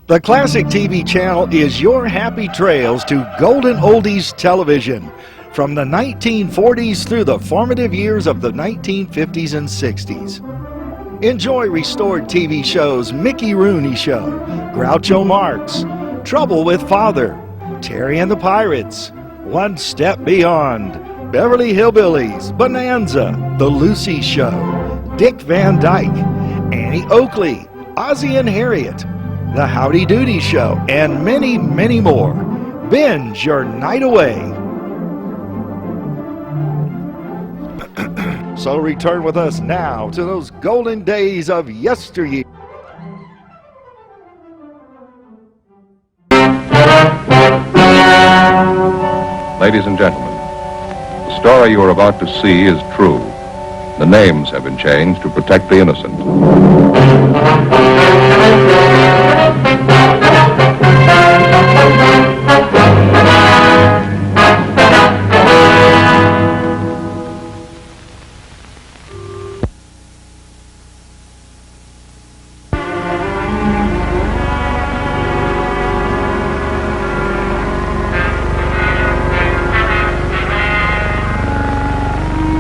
The Classic TV channel is your happy trails to golden oldies television from the 1940s through the formative years of the 1950s and 60s. Enjoy restored TV shows Mickey Rooney Show, Groucho Marx, Trouble with Father, Terry and the Pirates, One Step Beyond, Beverly Hillbillies, Bonanza, The Lucy Show, Dick Van Dyke, Annie Oakley, Ozzie and Harriet, The Howdy Doody Show, and many, many more. Binge your night away. So return with us now to those golden days of yesteryear. Ladies and gentlemen, the story you are about to see is true. The names have been changed to protect the innocent.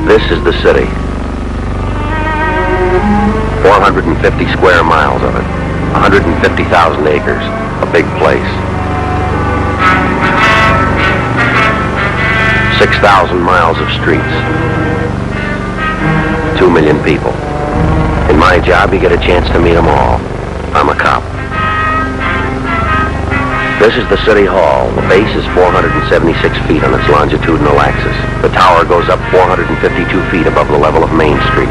This is the city. 450 square miles of it. 150,000 acres. A big place. 6,000 miles of streets. 2 million people. In my job, you get a chance to meet them all. I'm a cop. This is the City Hall. The base is 476 feet on its longitudinal axis. The tower goes up 452 feet above the level of Main Street.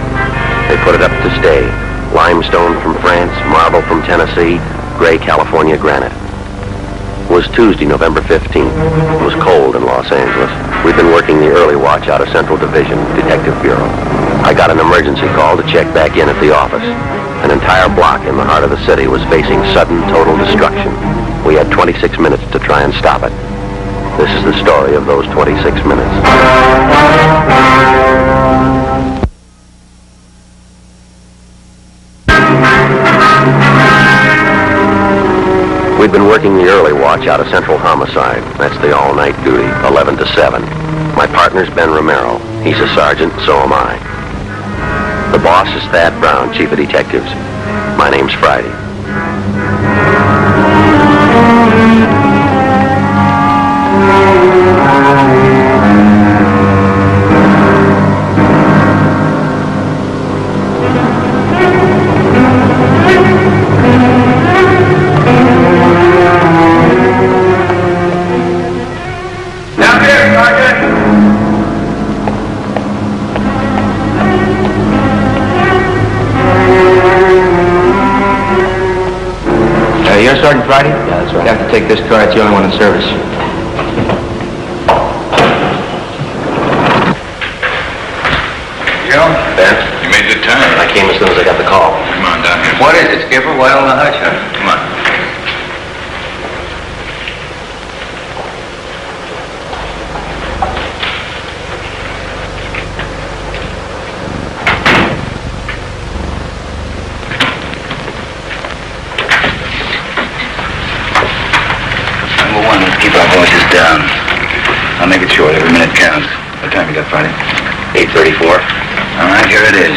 They put it up to stay. Limestone from France, marble from Tennessee, gray California granite. It was Tuesday, November 15th. It was cold in Los Angeles. We'd been working the early watch out of Central Division, Detective Bureau. I got an emergency call to check back in at the office. An entire block in the heart of the city was facing sudden, total destruction. We had 26 minutes to try and stop it. This is the story of those 26 minutes. We'd been working the early watch out of Central Homicide. That's the all-night duty, 11 to 7. My partner's Ben Romero. He's a sergeant, so am I. The boss is Thad Brown, chief of detectives. My name's Friday. You're Sergeant Friday? Yeah, that's right. You have to take this car. It's the only one in service. Joe? Ben? You made good time. I came as soon as I got the call. Come on down here. What is it, Skipper? Why all the hush, huh? Come on. Keep our voices down. I'll make it short. Every minute counts. What time you got, Friday? 8:34. All right, here it is.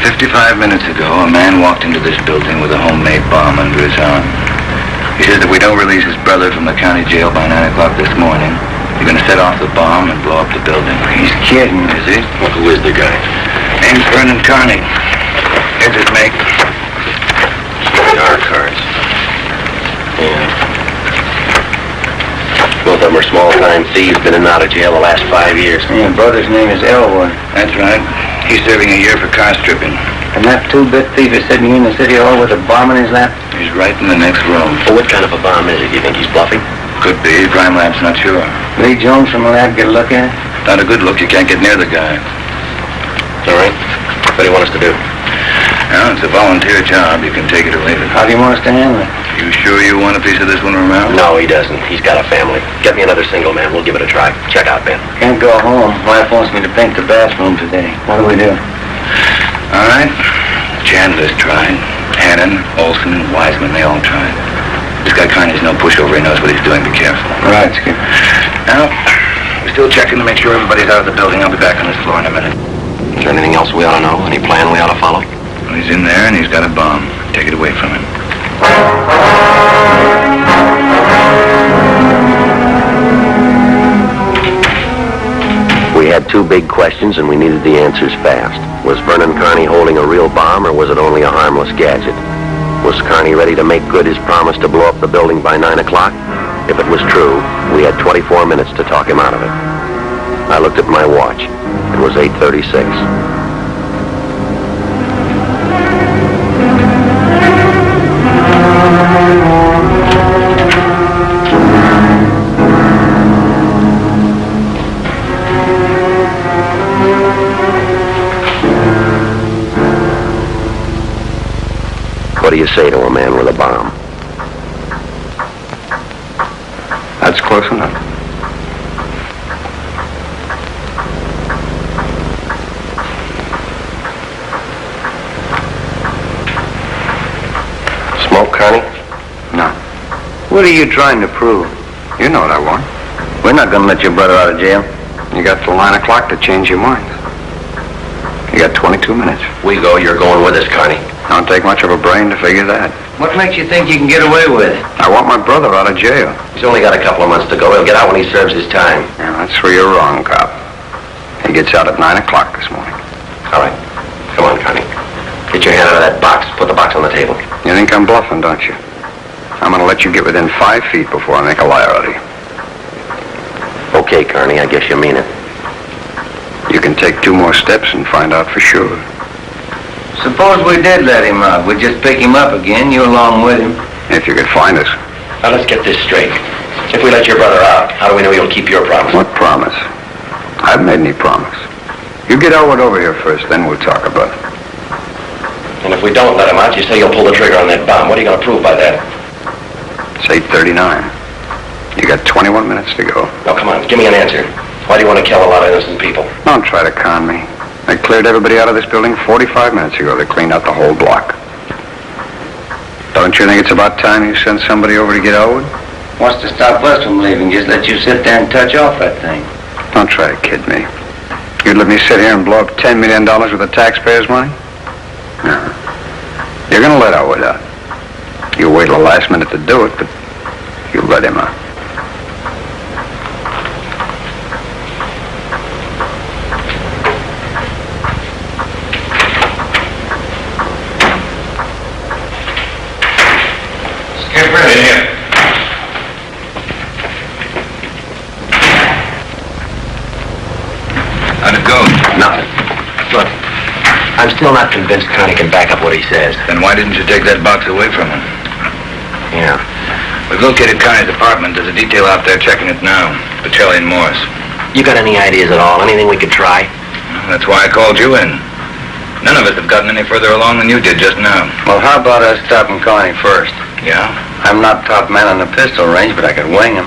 55 minutes ago, a man walked into this building with a homemade bomb under his arm. He says that we don't release his brother from the county jail by 9 o'clock this morning. You're going to set off the bomb and blow up the building. He's kidding, is he? Well, who is the guy? Name's Vernon Carney. Here's his make. Our cards. Yeah. Both of them are small-time thieves, been in and out of jail the last 5 years. Yeah, brother's name is Elwood. That's right. He's serving a year for car stripping. And that two-bit thief is sitting in the city hall with a bomb in his lap? He's right in the next room. Well, what kind of a bomb is it? Do you think he's bluffing? Could be. Crime lab's not sure. Lee Jones from the lab get a look at it? Not a good look. You can't get near the guy. All right. What do you want us to do? Well, it's a volunteer job. You can take it or leave it. How do you want us to handle it? You sure you want a piece of this one, Romero? No, he doesn't. He's got a family. Get me another single man. We'll give it a try. Check out, Ben. Can't go home. Wife wants me to paint the bathroom today. What do we do? All right. Chandler's tried. Hannon, Olson, and Wiseman, they all tried. This guy Carney's no pushover. He knows what he's doing. Be careful. Right, Skip. Now, we're still checking to make sure everybody's out of the building. I'll be back on this floor in a minute. Is there anything else we ought to know? Any plan we ought to follow? Well, he's in there, and he's got a bomb. Take it away from him. We had two big questions, and we needed the answers fast. Was Vernon Carney holding a real bomb, or was it only a harmless gadget? Was Carney ready to make good his promise to blow up the building by 9 o'clock? If it was true, we had 24 minutes to talk him out of it. I looked at my watch. It was 8:36. What do you say to a man with a bomb? That's close enough. Smoke, Carney? No. What are you trying to prove? You know what I want. We're not going to let your brother out of jail. You got till 9 o'clock to change your mind. You got 22 minutes. We go, you're going with us, Carney. Don't take much of a brain to figure that. What makes you think you can get away with it? I want my brother out of jail. He's only got a couple of months to go. He'll get out when he serves his time. Yeah, that's where you're wrong, cop. He gets out at 9 o'clock this morning. All right. Come on, Carney. Get your hand out of that box. Put the box on the table. You think I'm bluffing, don't you? I'm going to let you get within 5 feet before I make a liar out of you. Okay, Carney, I guess you mean it. You can take 2 more steps and find out for sure. Suppose we did let him out. We'd just pick him up again, you along with him. If you could find us. Now, let's get this straight. If we let your brother out, how do we know you'll keep your promise? What promise? I haven't made any promise. You get Elwood over here first, then we'll talk about it. And if we don't let him out, you say you'll pull the trigger on that bomb. What are you going to prove by that? It's 8:39. You got 21 minutes to go. Now, come on, give me an answer. Why do you want to kill a lot of innocent people? Don't try to con me. They cleared everybody out of this building 45 minutes ago. They cleaned out the whole block. Don't you think it's about time you sent somebody over to get Elwood? Wants to stop us from leaving. Just let you sit there and touch off that thing. Don't try to kid me. You'd let me sit here and blow up $10 million worth of taxpayers' money? No. You're going to let Elwood out. You wait till the last minute to do it, but you let him out. In here. How'd it go? Nothing. Look, I'm still not convinced Carney can back up what he says. Then why didn't you take that box away from him? Yeah. We've located Carney's apartment. There's a detail out there checking it now. Pacelli and Morris. You got any ideas at all? Anything we could try? That's why I called you in. None of us have gotten any further along than you did just now. Well, how about us stopping Carney first? Yeah? I'm not top man on the pistol range, but I could wing him.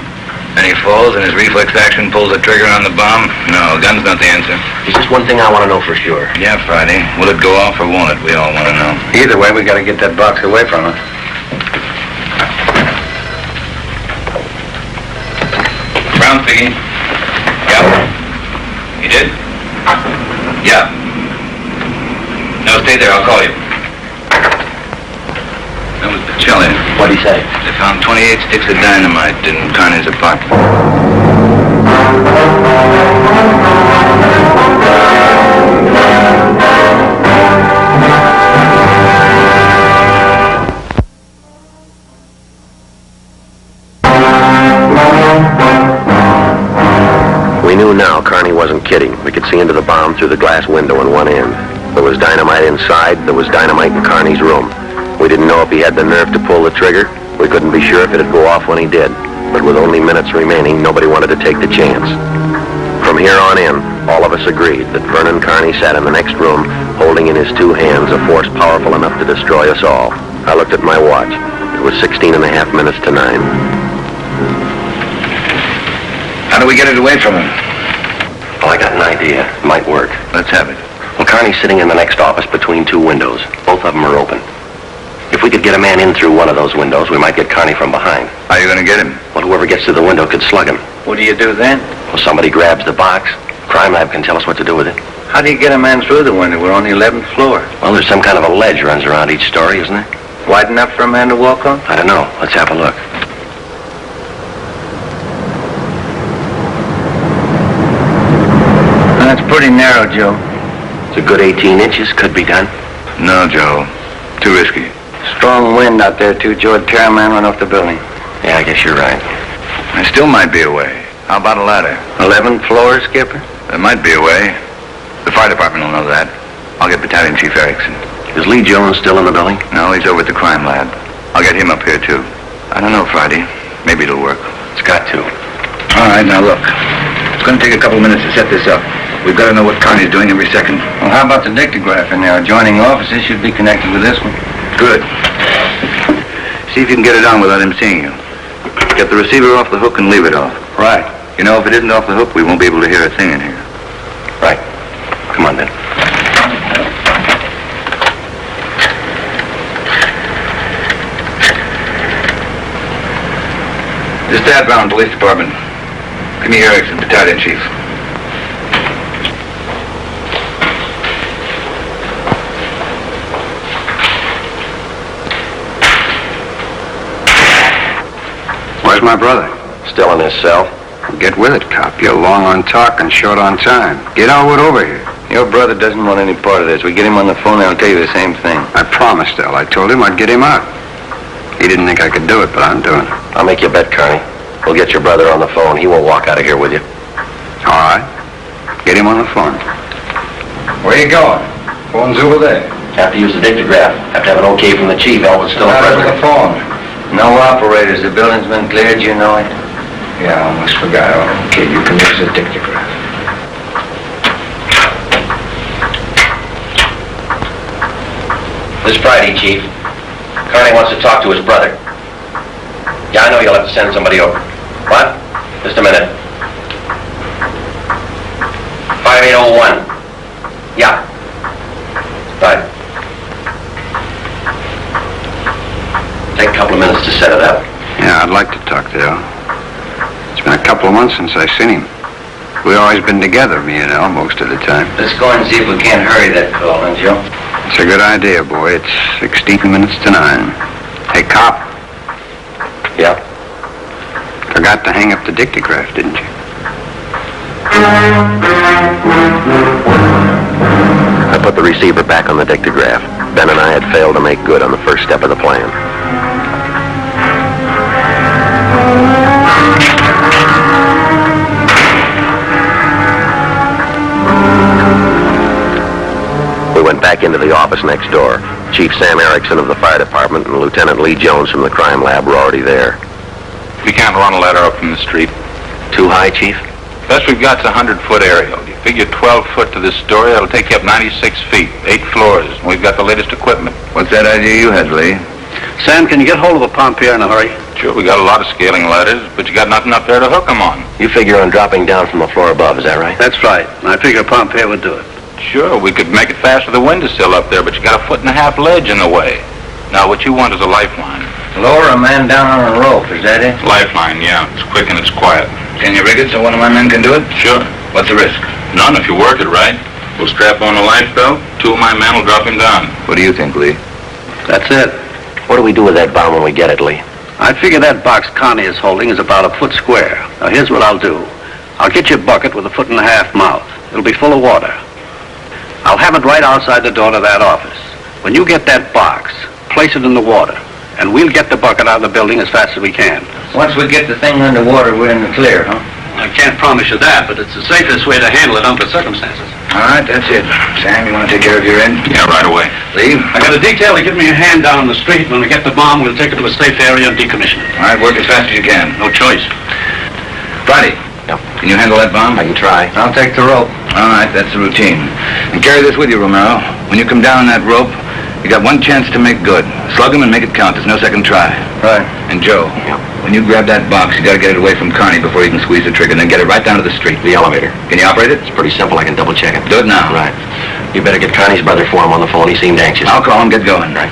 And he falls and his reflex action pulls the trigger on the bomb? No, gun's not the answer. There's just one thing I want to know for sure. Yeah, Friday. Will it go off or won't it? We all want to know. Either way, we got to get that box away from him. Brown Figgy? Yeah. You did? Yeah. No, stay there. I'll call you. That was Pacelli. What'd he say? They found 28 sticks of dynamite in Carney's apartment. We knew now Carney wasn't kidding. We could see into the bomb through the glass window in one end. There was dynamite inside. There was dynamite in Carney's room. We didn't know if he had the nerve to pull the trigger. We couldn't be sure if it'd go off when he did. But with only minutes remaining, nobody wanted to take the chance. From here on in, all of us agreed that Vernon Carney sat in the next room, holding in his 2 hands a force powerful enough to destroy us all. I looked at my watch. It was 16 and a half minutes to 9. How do we get it away from him? Well, I got an idea. It might work. Let's have it. Well, Carney's sitting in the next office between 2 windows. Both of them are open. If If we could get a man in through one of those windows, we might get Carney from behind. How are you going to get him? Well, whoever gets to the window could slug him. What do you do then? Well, somebody grabs the box. Crime Lab can tell us what to do with it. How do you get a man through the window? We're on the 11th floor. Well, there's some kind of a ledge runs around each story, isn't there? Wide enough for a man to walk on? I don't know. Let's have a look. That's pretty narrow, Joe. It's a good 18 inches. Could be done. No, Joe. Too risky. Strong wind out there, too, Joe. I'd tear a man run off the building. Yeah, I guess you're right. There still might be a way. How about a ladder? 11th floor, Skipper? There might be a way. The fire department will know that. I'll get Battalion Chief Erickson. Is Lee Jones still in the building? No, he's over at the crime lab. I'll get him up here, too. I don't know, Friday. Maybe it'll work. It's got to. All right, now look. It's going to take a couple of minutes to set this up. We've got to know what Connie's doing every second. Well, how about the dictograph in there? Adjoining offices should be connected with this one. Good. See if you can get it on without him seeing you. Get the receiver off the hook and leave it off. Right. You know, if it isn't off the hook, we won't be able to hear a thing in here. Right. Come on, then. This is Dad Brown, Police Department. Give me Erickson, Battalion Chief. Where's my brother? Still in his cell. Get with it, cop. You're long on talk and short on time. Get Elwood over here. Your brother doesn't want any part of this. We get him on the phone, I'll tell you the same thing. I promised El. I told him I'd get him out. He didn't think I could do it, but I'm doing it. I'll make you a bet, Carney. We'll get your brother on the phone. He won't walk out of here with you. All right. Get him on the phone. Where you going? Phone's over there. Have to use the dictograph. Have to have an okay from the chief. Elwood's still present. the phone? No operators. The building's been cleared, you know it. Yeah, I almost forgot. Okay, you can use the dictograph. This Friday, Chief. Carney wants to talk to his brother. Yeah, I know you'll have to send somebody over. What? Just a minute. 5801. Yeah. Right. Take a couple of minutes to set it up. Yeah, I'd like to talk to El. It's been a couple of months since I've seen him. We've always been together, me and El, most of the time. Let's go and see if we can't hurry that call, huh, Joe? It's a good idea, boy. It's 16 minutes to 9. Hey, cop. Yeah? Forgot to hang up the dictograph, didn't you? I put the receiver back on the dictograph. Ben and I had failed to make good on the first step of the plan. We went back into the office next door. Chief Sam Erickson of the fire department and Lieutenant Lee Jones from the crime lab were already there. We can't run a ladder up from the street. Too high, Chief? Best we've got's a 100-foot aerial. You figure 12 foot to this story, that'll take you up 96 feet, 8 floors. And we've got the latest equipment. What's that idea you had, Lee? Sam, can you get hold of a pump here in a hurry? Sure, we got a lot of scaling ladders, but you got nothing up there to hook them on. You figure on dropping down from the floor above, is that right? That's right. I figure a pump here would do it. Sure, we could make it fast with the windowsill up there, but you got a 1.5 foot ledge in the way. Now, what you want is a lifeline. Lower a man down on a rope, is that it? Lifeline, yeah. It's quick and it's quiet. Can you rig it so one of my men can do it? Sure. What's the risk? None if you work it right. We'll strap on a life belt. 2 of my men will drop him down. What do you think, Lee? That's it. What do we do with that bomb when we get it, Lee? I figure that box Connie is holding is about a foot square. Now, here's what I'll do. I'll get you a bucket with a 1.5 foot mouth. It'll be full of water. I'll have it right outside the door to that office. When you get that box, place it in the water, and we'll get the bucket out of the building as fast as we can. Once we get the thing underwater, we're in the clear, huh? I can't promise you that, but it's the safest way to handle it under circumstances. All right, that's it. Sam, you want to take care of your end? Yeah, right away. Lee? I got a detail to give me a hand down the street. When we get the bomb, we'll take it to a safe area and decommission it. All right, work as fast as you can. No choice. Friday. Yep. Can you handle that bomb? I can try. I'll take the rope. All right, that's the routine. And carry this with you, Romero. When you come down on that rope, you got one chance to make good. Slug him and make it count. There's no second try. Right. And Joe, when you grab that box, you got to get it away from Carney before you can squeeze the trigger, and then get it right down to the street. The elevator. Can you operate it? It's pretty simple. I can double check it. Do it now. Right. You better get Connie's brother for him on the phone. He seemed anxious. I'll call him. Get going. Right.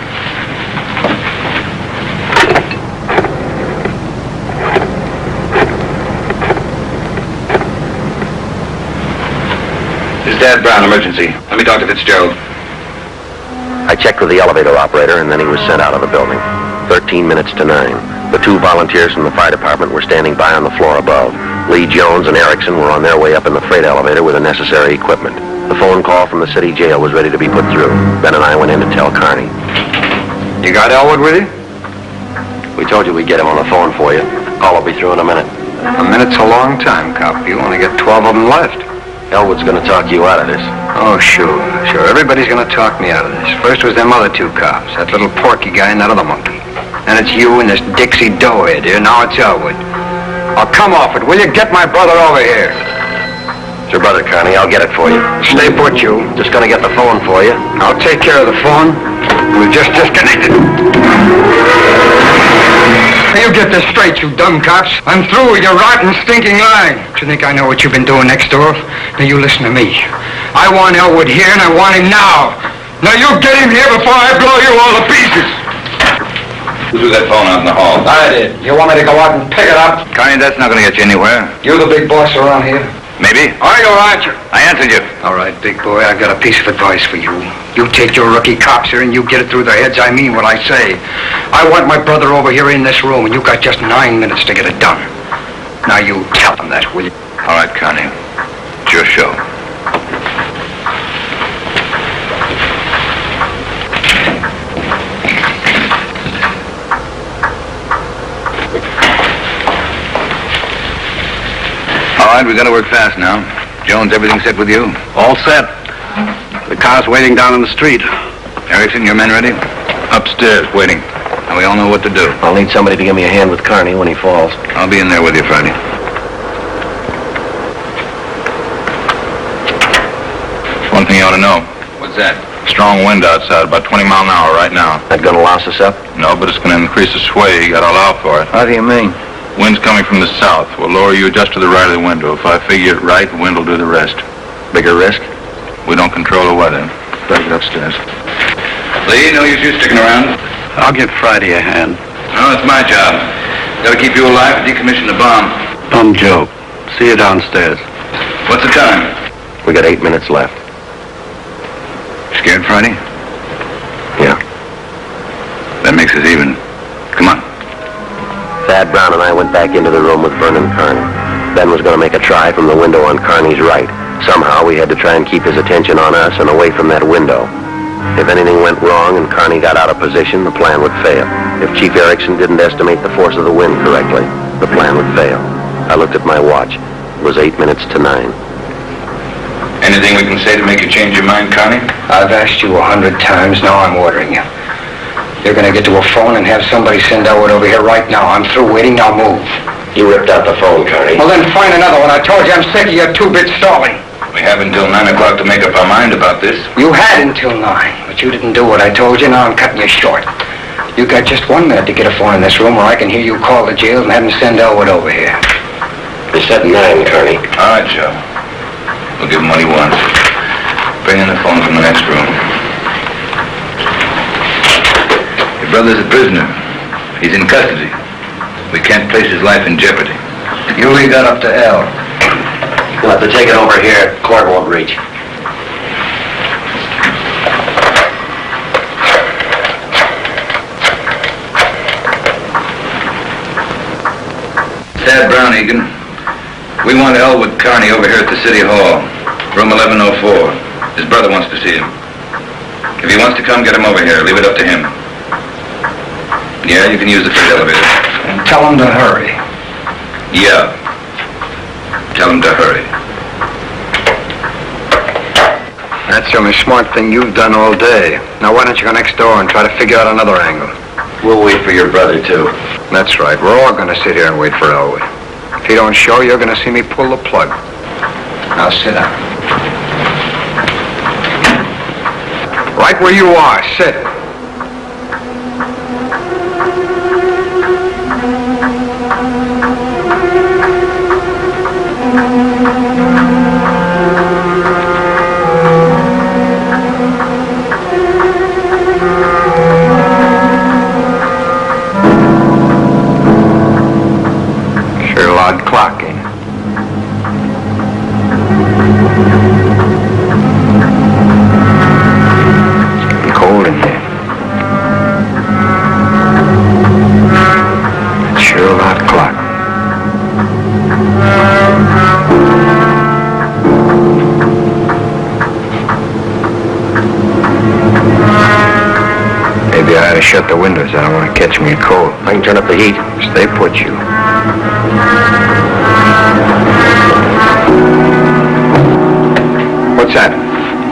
is Dad Brown, emergency. Let me talk to Fitzgerald. I checked with the elevator operator, and then he was sent out of the building. 13 minutes to 9. The 2 volunteers from the fire department were standing by on the floor above. Lee Jones and Erickson were on their way up in the freight elevator with the necessary equipment. The phone call from the city jail was ready to be put through. Ben and I went in to tell Carney. You got Elwood with you? We told you we'd get him on the phone for you. Call will be through in a minute. A minute's a long time, cop. You only got 12 of them left. Elwood's gonna talk you out of this. Oh, sure. Everybody's gonna talk me out of this. First was them other 2 cops. That little Porky guy and that other monkey. And it's you and this Dixie Doughhead here. Now it's Elwood. Oh, come off it, will you? Get my brother over here. It's your brother, Carney. I'll get it for you. Stay put, you. Just gonna get the phone for you. I'll take care of the phone. We've just disconnected. Now, you get this straight, you dumb cops. I'm through with your rotten, stinking lying. Do you think I know what you've been doing next door? Now, you listen to me. I want Elwood here, and I want him now. Now, you get him here before I blow you all to pieces. Who threw that phone out in the hall? I did. You want me to go out and pick it up? Connie, that's not going to get you anywhere. You the big boss around here? Maybe. Are you or aren't you? I answered you. All right, big boy, I've got a piece of advice for you. You take your rookie cops here and you get it through their heads. I mean what I say. I want my brother over here in this room, and you've got just 9 minutes to get it done. Now you tell him that, will you? All right, Connie. It's your show. All right, we got to work fast now. Jones, everything set with you? All set. The car's waiting down in the street. Erickson, your men ready? Upstairs, waiting. And we all know what to do. I'll need somebody to give me a hand with Carney when he falls. I'll be in there with you Friday. One thing you ought to know. What's that? Strong wind outside, about 20 miles an hour right now. That gonna louse us up? No, but it's going to increase the sway. You got to allow for it. How do you mean? Wind's coming from the south. We'll lower you just to the right of the window. If I figure it right, the wind will do the rest. Bigger risk? We don't control the weather. Better get upstairs. Lee, no use you sticking around. I'll give Friday a hand. No, it's my job. Got to keep you alive and decommission the bomb. Bum joke. See you downstairs. What's the time? We got 8 minutes left. Scared, Friday? Yeah. That makes us even. Come on. Thad Brown and I went back into the room with Vernon Carney. Ben was going to make a try from the window on Carney's right. Somehow we had to try and keep his attention on us and away from that window. If anything went wrong and Carney got out of position, the plan would fail. If Chief Erickson didn't estimate the force of the wind correctly, the plan would fail. I looked at my watch. It was 8 minutes to 9. Anything we can say to make you change your mind, Connie? I've asked you 100 times, now I'm ordering you. You're gonna get to a phone and have somebody send Elwood over here right now. I'm through waiting, now move. You ripped out the phone, Carney. Well, then find another one. I told you I'm sick of your 2-bit stalling. We have until 9 o'clock to make up our mind about this. You had until 9, but you didn't do what I told you. Now I'm cutting you short. You got just 1 minute to get a phone in this room, or I can hear you call the jail and have them send Elwood over here. You said 9, Carney. All right, Joe. We'll give him what he wants. Bring in the phone from the next room. Your brother's a prisoner. He's in custody. We can't place his life in jeopardy. You leave that up to El. You'll have to take it over here. Court won't reach. Thad Brown, Egan. We want Elwood Carney over here at the City Hall. Room 1104. His brother wants to see him. If he wants to come, get him over here. Leave it up to him. Yeah, you can use the freight elevator. And tell him to hurry. Yeah. Tell him to hurry. That's the only smart thing you've done all day. Now why don't you go next door and try to figure out another angle? We'll wait for your brother, too. That's right. We're all gonna sit here and wait for Elwood. If he don't show, you're gonna see me pull the plug. Now sit down. Right where you are, sit. Sure loud clock, ain't it? shut the windows. I don't want to catch me a cold. I can turn up the heat. Stay put, you. What's that?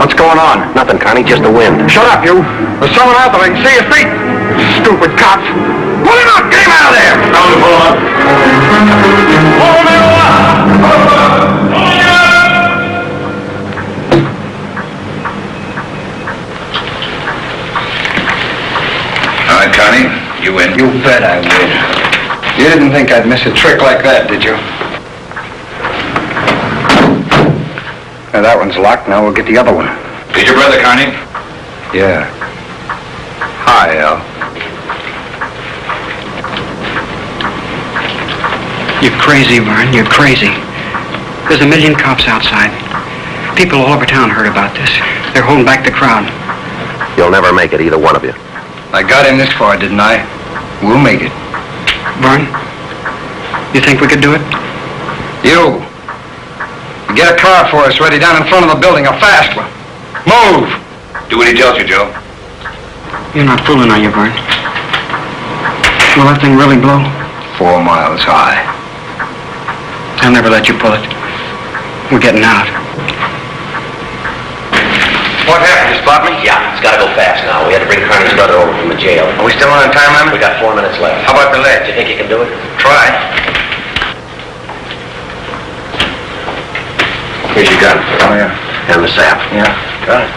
What's going on? Nothing, Connie, just the wind. Shut up, you. There's someone out there. I can see your feet. Stupid cops. Pull him up. Get him out of there. Tell him to pull him up. Pull him up. All right, Connie, you win. You bet I would. You didn't think I'd miss a trick like that, did you? Now, that one's locked. Now we'll get the other one. Is your brother, Connie? Yeah. Hi, Al. You're crazy, Vern. You're crazy. There's a million cops outside. People all over town heard about this. They're holding back the crowd. You'll never make it, either one of you. I got him this far, didn't I? We'll make it. Vern, you think we could do it? You. Get a car for us ready down in front of the building, a fast one. Move! Do what he tells you, Joe. You're not fooling, are you, Vern? Will that thing really blow? 4 miles high. I'll never let you pull it. We're getting out. What happened? You spot me? Yeah, it's got to go fast now. We had to bring Connie's brother over from the jail. Are we still on time limit? We got 4 minutes left. How about the Do ledge? you think you can do it? Try. Here's your gun. Oh, yeah. And the sap. Yeah, got it.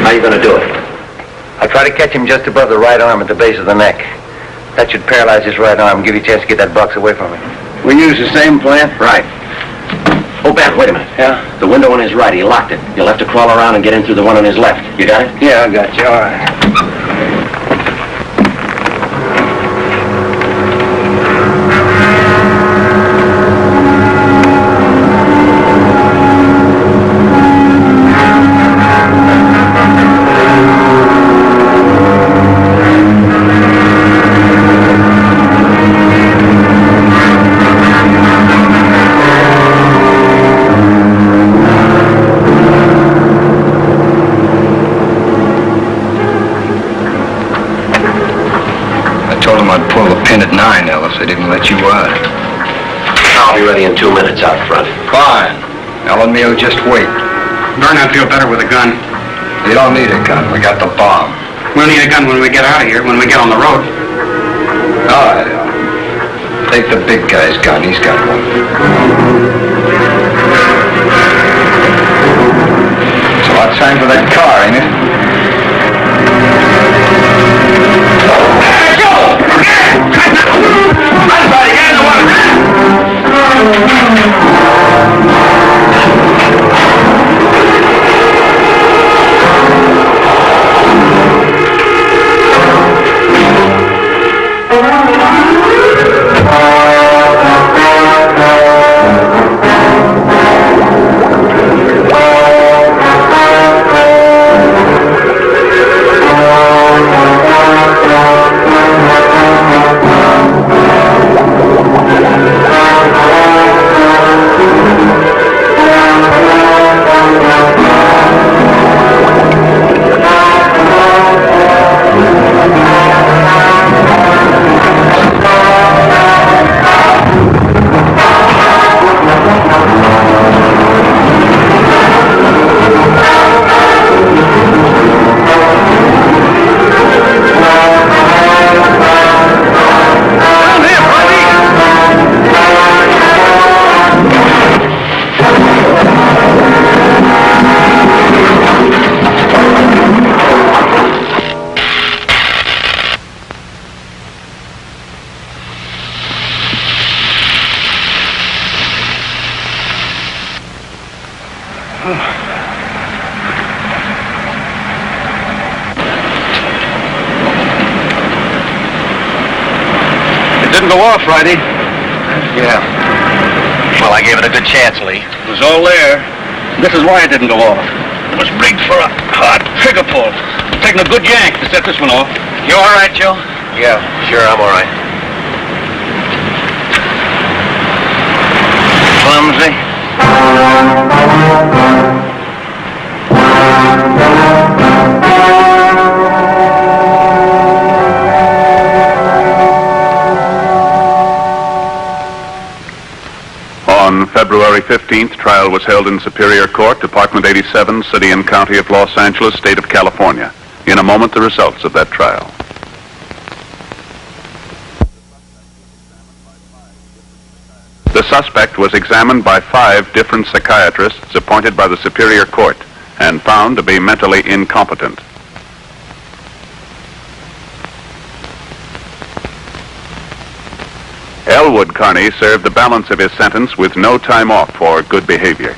How you going to do it? I'll try to catch him just above the right arm at the base of the neck. That should paralyze his right arm and give you a chance to get that box away from him. We use the same plan? Right. Oh, Ben, wait a minute. Yeah? The window on his right, he locked it. You'll have to crawl around and get in through the one on his left. You got it? Yeah, I got you. All right. At 9, Ellis. I didn't let you out. I'll be ready in 2 minutes out front. Fine. Al and me will just wait. Vern, I feel better with a gun. You don't need a gun. We got the bomb. We'll need a gun when we get out of here, when we get on the road. All right, Al. Take the big guy's gun. He's got one. It's about time for that car, ain't it? Go off, Friday. Yeah. Well, I gave it a good chance, Lee. It was all there. This is why it didn't go off. It was rigged for a hard trigger pull. Taking a good yank to set this one off. You all right, Joe? Yeah, sure, I'm all right. Clumsy. February 15th, trial was held in Superior Court, Department 87, City and County of Los Angeles, State of California. In a moment, the results of that trial. The suspect was examined by 5 different psychiatrists appointed by the Superior Court and found to be mentally incompetent. Elwood Carney served the balance of his sentence with no time off for good behavior.